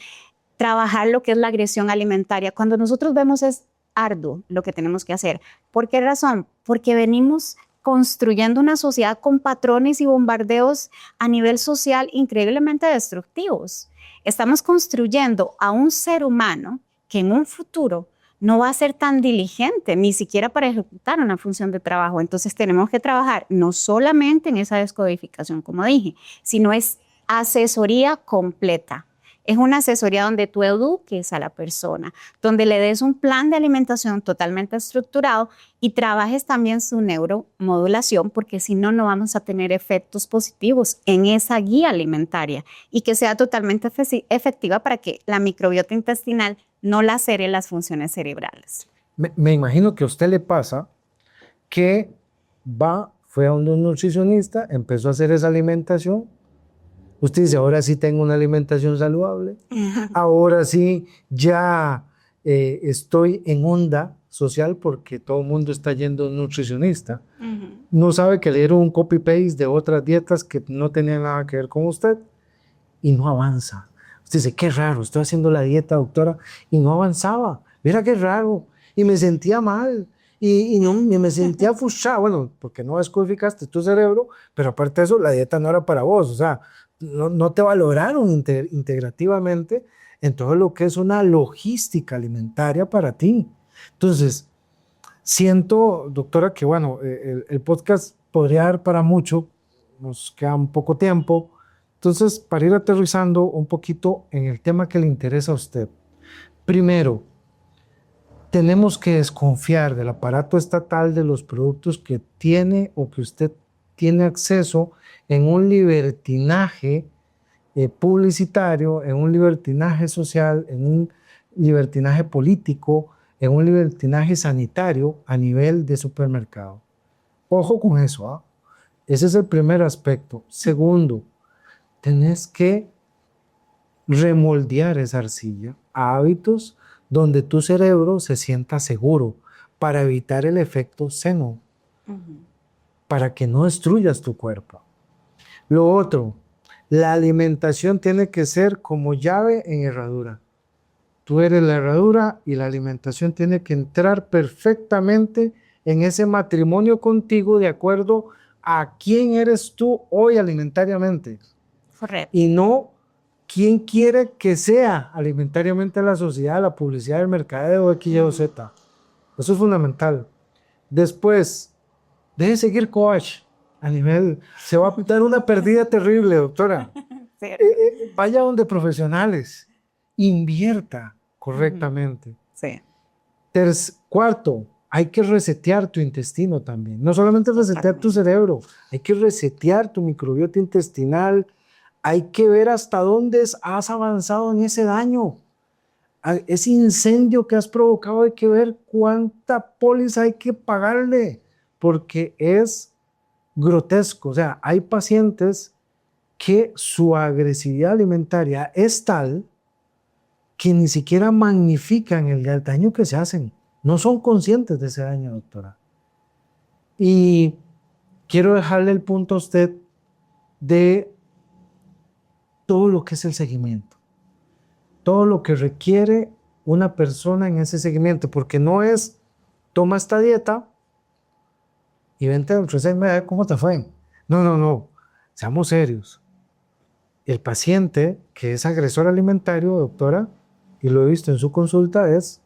trabajar lo que es la agresión alimentaria. Cuando nosotros vemos es arduo lo que tenemos que hacer. ¿Por qué razón? Porque venimos construyendo una sociedad con patrones y bombardeos a nivel social increíblemente destructivos. Estamos construyendo a un ser humano que en un futuro no va a ser tan diligente, ni siquiera para ejecutar una función de trabajo. Entonces tenemos que trabajar no solamente en esa descodificación, como dije, sino es asesoría completa. Es una asesoría donde tú eduques a la persona, donde le des un plan de alimentación totalmente estructurado y trabajes también su neuromodulación, porque si no, no vamos a tener efectos positivos en esa guía alimentaria y que sea totalmente efectiva para que la microbiota intestinal no lacere las funciones cerebrales. Me imagino que a usted le pasa que fue a un nutricionista, empezó a hacer esa alimentación. Usted dice, ahora sí tengo una alimentación saludable, ahora sí ya estoy en onda social porque todo el mundo está yendo a un nutricionista. No sabe que le dieron un copy-paste de otras dietas que no tenían nada que ver con usted y no avanza. Usted dice, qué raro, estoy haciendo la dieta, doctora, y no avanzaba. Mira qué raro. Y me sentía mal. Y me sentía frustrado. Bueno, porque no descodificaste tu cerebro, pero aparte de eso, la dieta no era para vos. O sea, no te valoraron integrativamente en todo lo que es una logística alimentaria para ti. Entonces, siento, doctora, que bueno, el podcast podría dar para mucho. Nos queda un poco tiempo. Entonces, para ir aterrizando un poquito en el tema que le interesa a usted. Primero, tenemos que desconfiar del aparato estatal de los productos que tiene o que usted tiene acceso en un libertinaje publicitario, en un libertinaje social, en un libertinaje político, en un libertinaje sanitario a nivel de supermercado. Ojo con eso, ¿ah? Ese es el primer aspecto. Segundo, tenés que remoldear esa arcilla a hábitos donde tu cerebro se sienta seguro para evitar el efecto seno, para que no destruyas tu cuerpo. Lo otro, la alimentación tiene que ser como llave en herradura. Tú eres la herradura y la alimentación tiene que entrar perfectamente en ese matrimonio contigo de acuerdo a quién eres tú hoy alimentariamente. Correcto. Y no quién quiere que sea alimentariamente la sociedad, la publicidad, el mercadeo, X, Y o Z. Eso es fundamental. Después, deje seguir coach a nivel, se va a dar una pérdida terrible, doctora. Vaya donde profesionales, invierta correctamente. Sí. Cuarto, hay que resetear tu intestino también. No solamente resetear tu cerebro, hay que resetear tu microbiota intestinal. Hay que ver hasta dónde has avanzado en ese daño. Ese incendio que has provocado, hay que ver cuánta póliza hay que pagarle, porque es grotesco. O sea, hay pacientes que su agresividad alimentaria es tal que ni siquiera magnifican el daño que se hacen. No son conscientes de ese daño, doctora. Y quiero dejarle el punto a usted de todo lo que es el seguimiento. Todo lo que requiere una persona en ese seguimiento, porque no es toma esta dieta y vente dentro de 6 meses a ver cómo te fue. No. Seamos serios. El paciente que es agresor alimentario, doctora, y lo he visto en su consulta, es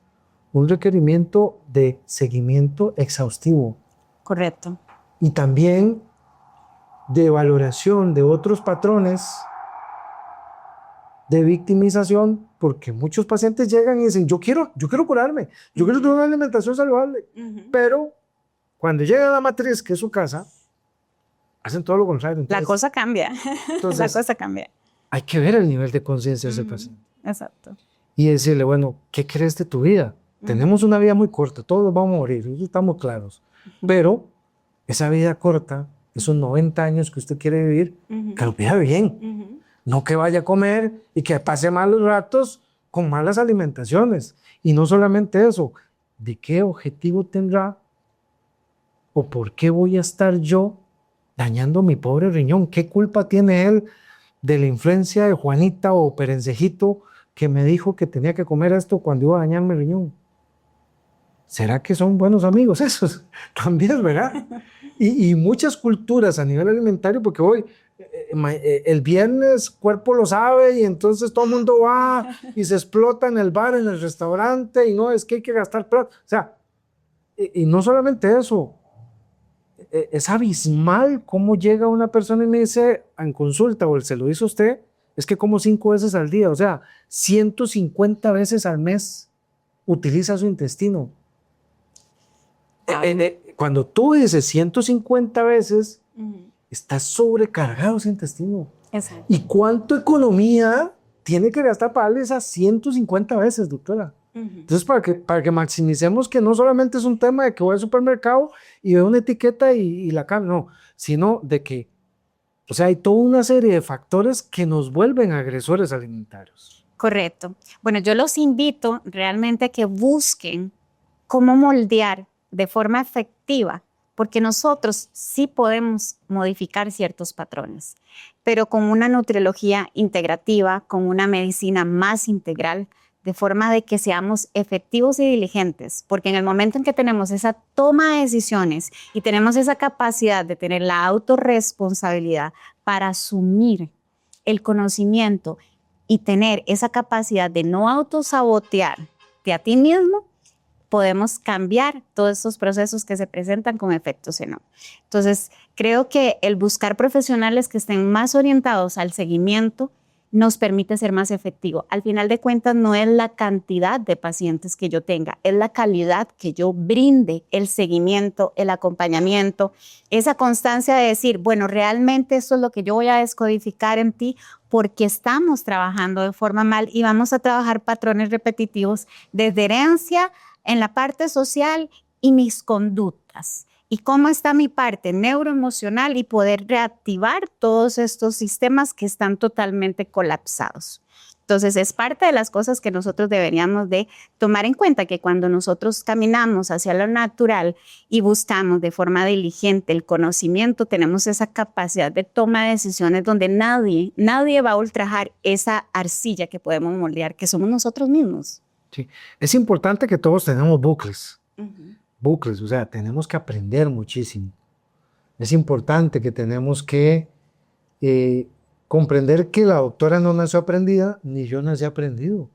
un requerimiento de seguimiento exhaustivo. Correcto. Y también de valoración de otros patrones de victimización, porque muchos pacientes llegan y dicen, yo quiero curarme, yo quiero tener una alimentación saludable, pero cuando llega a la matriz, que es su casa, hacen todo lo contrario. Entonces, la cosa cambia. Entonces, la cosa cambia. Hay que ver el nivel de conciencia de ese paciente. Exacto. Y decirle, bueno, ¿qué crees de tu vida? Tenemos una vida muy corta, todos vamos a morir, eso estamos claros. Pero esa vida corta, esos 90 años que usted quiere vivir, que lo viva bien. No que vaya a comer y que pase malos ratos con malas alimentaciones. Y no solamente eso, ¿de qué objetivo tendrá o por qué voy a estar yo dañando mi pobre riñón? ¿Qué culpa tiene él de la influencia de Juanita o Perencejito que me dijo que tenía que comer esto cuando iba a dañar mi riñón? ¿Será que son buenos amigos esos? También, ¿verdad? Y muchas culturas a nivel alimentario, porque hoy, el viernes, cuerpo lo sabe, y entonces todo el mundo va y se explota en el bar, en el restaurante, y no, es que hay que gastar plata. O sea, y no solamente eso, es abismal cómo llega una persona y me dice en consulta, o se lo dice usted, es que como 5 veces al día, o sea, 150 veces al mes utiliza su intestino. Cuando tú dices 150 veces, está sobrecargado ese intestino. Exacto. ¿Y cuánto economía tiene que gastar para darle esas 150 veces, doctora? Entonces, para que maximicemos que no solamente es un tema de que voy al supermercado y veo una etiqueta y la cambio, no, sino de que, o sea, hay toda una serie de factores que nos vuelven agresores alimentarios. Correcto. Bueno, yo los invito realmente a que busquen cómo moldear de forma efectiva, porque nosotros sí podemos modificar ciertos patrones, pero con una nutriología integrativa, con una medicina más integral, de forma de que seamos efectivos y diligentes, porque en el momento en que tenemos esa toma de decisiones y tenemos esa capacidad de tener la autorresponsabilidad para asumir el conocimiento y tener esa capacidad de no autosabotearte a ti mismo, podemos cambiar todos estos procesos que se presentan con efectos seno. Entonces, creo que el buscar profesionales que estén más orientados al seguimiento nos permite ser más efectivo. Al final de cuentas, no es la cantidad de pacientes que yo tenga, es la calidad que yo brinde, el seguimiento, el acompañamiento, esa constancia de decir, bueno, realmente esto es lo que yo voy a descodificar en ti porque estamos trabajando de forma mal y vamos a trabajar patrones repetitivos desde herencia en la parte social y mis conductas. Y cómo está mi parte neuroemocional y poder reactivar todos estos sistemas que están totalmente colapsados. Entonces, es parte de las cosas que nosotros deberíamos de tomar en cuenta, que cuando nosotros caminamos hacia lo natural y buscamos de forma diligente el conocimiento, tenemos esa capacidad de toma de decisiones donde nadie va a ultrajar esa arcilla que podemos moldear, que somos nosotros mismos. Sí. Es importante que todos tenemos bucles. Bucles, o sea, tenemos que aprender muchísimo. Es importante que tenemos que comprender que la doctora no nació aprendida, ni yo nací aprendido.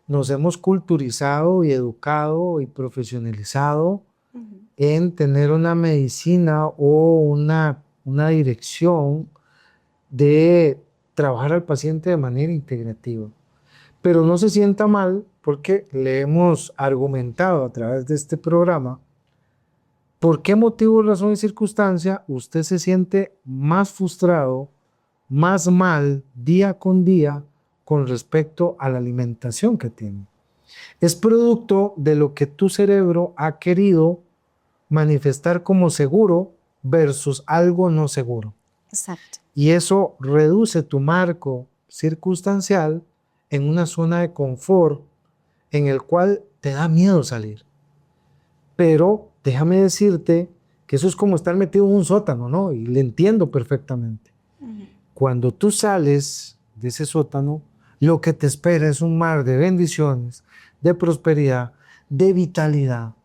Nos hemos culturizado y educado y profesionalizado en tener una medicina o una dirección de trabajar al paciente de manera integrativa. Pero no se sienta mal porque le hemos argumentado a través de este programa por qué motivo, razón y circunstancia usted se siente más frustrado, más mal día con día con respecto a la alimentación que tiene. Es producto de lo que tu cerebro ha querido manifestar como seguro versus algo no seguro. Exacto. Y eso reduce tu marco circunstancial en una zona de confort en el cual te da miedo salir. Pero déjame decirte que eso es como estar metido en un sótano, ¿no? Y le entiendo perfectamente. Cuando tú sales de ese sótano, lo que te espera es un mar de bendiciones, de prosperidad, de vitalidad,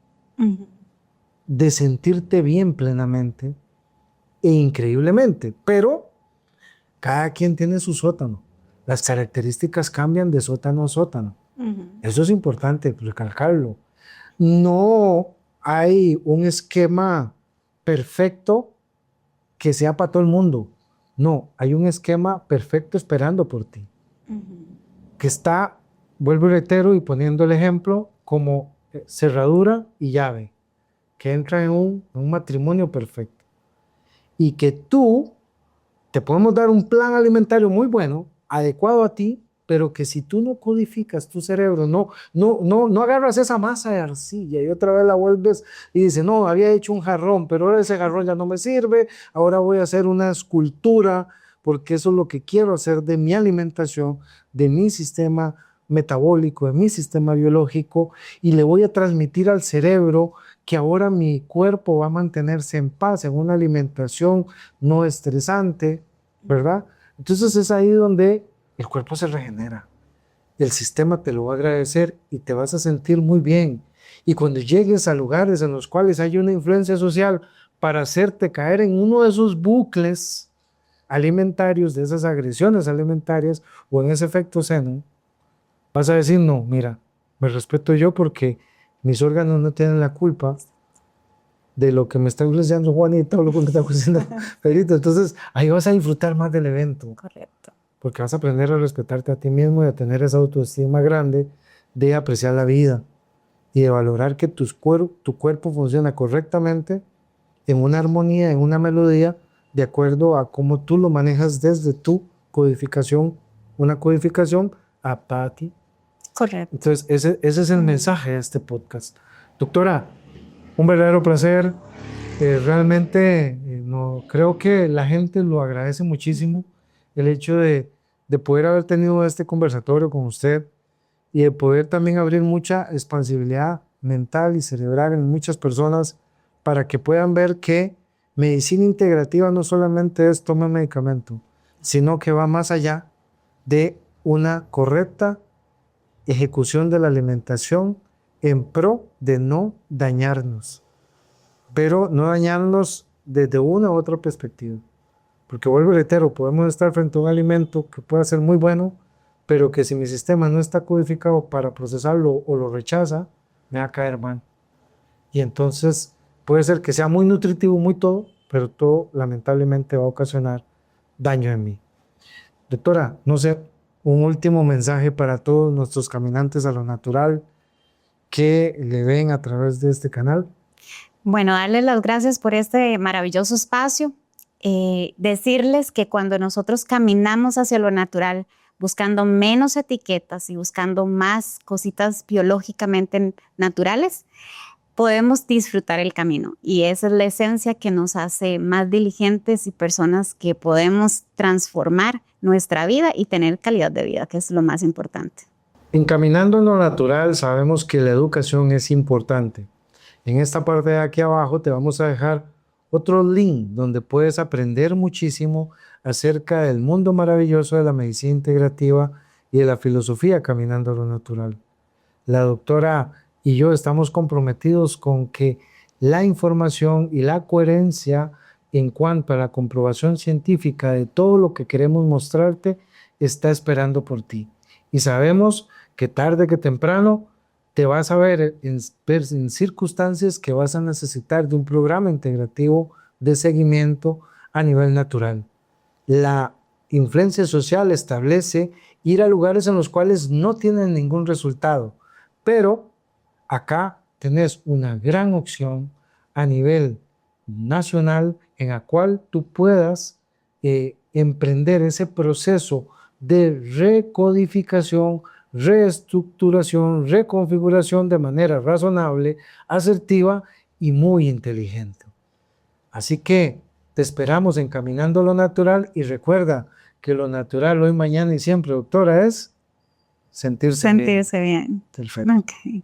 de sentirte bien plenamente e increíblemente. Pero cada quien tiene su sótano. Las características cambian de sótano a sótano. Eso es importante recalcarlo. No hay un esquema perfecto que sea para todo el mundo. No, hay un esquema perfecto esperando por ti. Que está, vuelvo y reitero y poniendo el ejemplo, como cerradura y llave, que entra en un matrimonio perfecto. Y que tú, te podemos dar un plan alimentario muy bueno, adecuado a ti, pero que si tú no codificas tu cerebro, no agarras esa masa de arcilla y otra vez la vuelves y dices, no, había hecho un jarrón, pero ahora ese jarrón ya no me sirve, ahora voy a hacer una escultura, porque eso es lo que quiero hacer de mi alimentación, de mi sistema metabólico, de mi sistema biológico, y le voy a transmitir al cerebro que ahora mi cuerpo va a mantenerse en paz en una alimentación no estresante, ¿verdad? Entonces es ahí donde el cuerpo se regenera. El sistema te lo va a agradecer y te vas a sentir muy bien. Y cuando llegues a lugares en los cuales hay una influencia social para hacerte caer en uno de esos bucles alimentarios, de esas agresiones alimentarias o en ese efecto seno, vas a decir, no, mira, me respeto yo porque mis órganos no tienen la culpa de lo que me está ofreciendo Juanita o lo que me está ofreciendo Pedrito. Entonces ahí vas a disfrutar más del evento. Correcto. Porque vas a aprender a respetarte a ti mismo y a tener esa autoestima grande de apreciar la vida y de valorar que tu cuerpo funciona correctamente en una armonía, en una melodía, de acuerdo a cómo tú lo manejas desde tu codificación, una codificación apta a ti. Correcto. Entonces, ese es el mensaje de este podcast. Doctora, un verdadero placer. Realmente no, creo que la gente lo agradece muchísimo, el hecho de poder haber tenido este conversatorio con usted y de poder también abrir mucha expansibilidad mental y cerebral en muchas personas para que puedan ver que medicina integrativa no solamente es tomar medicamento, sino que va más allá de una correcta ejecución de la alimentación en pro de no dañarnos, pero no dañarnos desde una u otra perspectiva. Porque vuelvo y reitero, podemos estar frente a un alimento que pueda ser muy bueno, pero que si mi sistema no está codificado para procesarlo o lo rechaza, me va a caer mal. Y entonces puede ser que sea muy nutritivo, muy todo, pero todo lamentablemente va a ocasionar daño en mí. Doctora, no sé, un último mensaje para todos nuestros caminantes a lo natural que le ven a través de este canal. Bueno, darles las gracias por este maravilloso espacio. Decirles que cuando nosotros caminamos hacia lo natural, buscando menos etiquetas y buscando más cositas biológicamente naturales, podemos disfrutar el camino y esa es la esencia que nos hace más diligentes y personas que podemos transformar nuestra vida y tener calidad de vida, que es lo más importante. Encaminando en lo natural, sabemos que la educación es importante. En esta parte de aquí abajo te vamos a dejar otro link donde puedes aprender muchísimo acerca del mundo maravilloso de la medicina integrativa y de la filosofía caminando a lo natural. La doctora y yo estamos comprometidos con que la información y la coherencia en cuanto a la comprobación científica de todo lo que queremos mostrarte está esperando por ti. Y sabemos que tarde que temprano te vas a ver en circunstancias que vas a necesitar de un programa integrativo de seguimiento a nivel natural. La influencia social establece ir a lugares en los cuales no tienen ningún resultado, pero acá tenés una gran opción a nivel nacional en la cual tú puedas emprender ese proceso de recodificación, reestructuración, reconfiguración de manera razonable, asertiva y muy inteligente. Así que te esperamos en Caminando a lo Natural y recuerda que lo natural hoy, mañana y siempre, doctora, es sentirse bien. Sentirse bien. Perfecto. Okay.